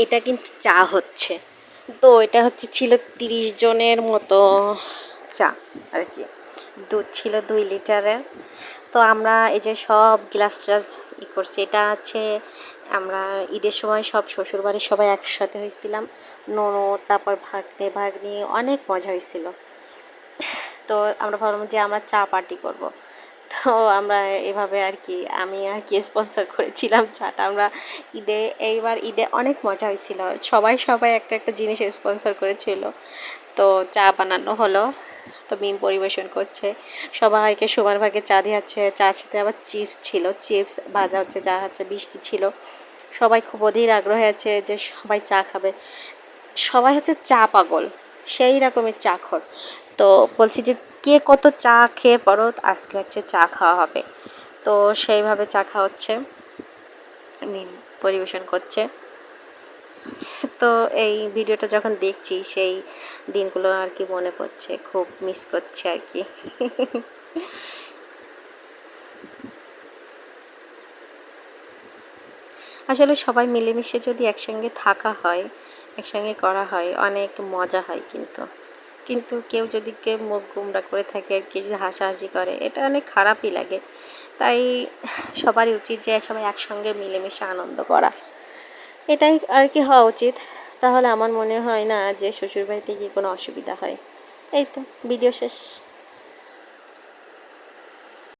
এটা কিন্তু চা হচ্ছে। তো এটা হচ্ছে ছিল 30 জনের মতো চা আর কি। দুধ ছিল 2 লিটারের। তো আমরা এই যে সব গ্লাস ট্লাস করছি, এটা আছে আমরা ঈদের সময় সব শ্বশুরবাড়ির সবাই একসাথে হয়েছিলাম, ননদ তারপর ভাগ্নে ভাগ্নি, অনেক মজা হয়েছিল। তো আমরা ভাবলাম যে আমরা চা পার্টি করব। তো আমরা এভাবে আর কি, আমি আর কি স্পন্সর করেছিলাম চাটা। আমরা ঈদে, এইবার ঈদে অনেক মজা হয়েছিল, সবাই সবাই একটা একটা জিনিস স্পন্সর করেছিল। তো চা বানানো হলো, তো মিম পরিবেশন করছে, সবাইকে সমান ভাগে চা দিয়েছে। চার সাথে আবার চিপস ছিল, চিপস ভাজা হচ্ছে, চা হচ্ছে, বৃষ্টি ছিল। সবাই খুব অধীর আগ্রহে আছে যে সবাই চা খাবে। সবাই হচ্ছে চা পাগল, সেই রকমের চাখর। তো বলছি যে কে কত চা খেয়ে পড়ো, আজকে হচ্ছে চা খাওয়া হবে। তো সেইভাবে চা খাওয়া হচ্ছে, মিম পরিবেশন করছে। তো এই ভিডিওটা যখন দেখছি সেই দিনগুলো আর কি মনে পড়ছে, খুব মিস করছে আর কি। আসলে সবাই মিলেমিশে যদি একসঙ্গে থাকা হয়, একসঙ্গে করা হয়, অনেক মজা হয় কিন্তু। কিন্তু কেউ যদি কেউ মুখ গোমড়া করে থাকে, কেউ যদি হাসাহাসি করে, এটা অনেক খারাপই লাগে। তাই সবারই উচিত যে সবাই একসঙ্গে মিলেমিশে আনন্দ করা, এটাই আর কি হওয়া উচিত। তাহলে আমার মনে হয় না যে শ্বশুরবাড়িতে গিয়ে কোনো অসুবিধা হয়। এই তো, ভিডিও শেষ।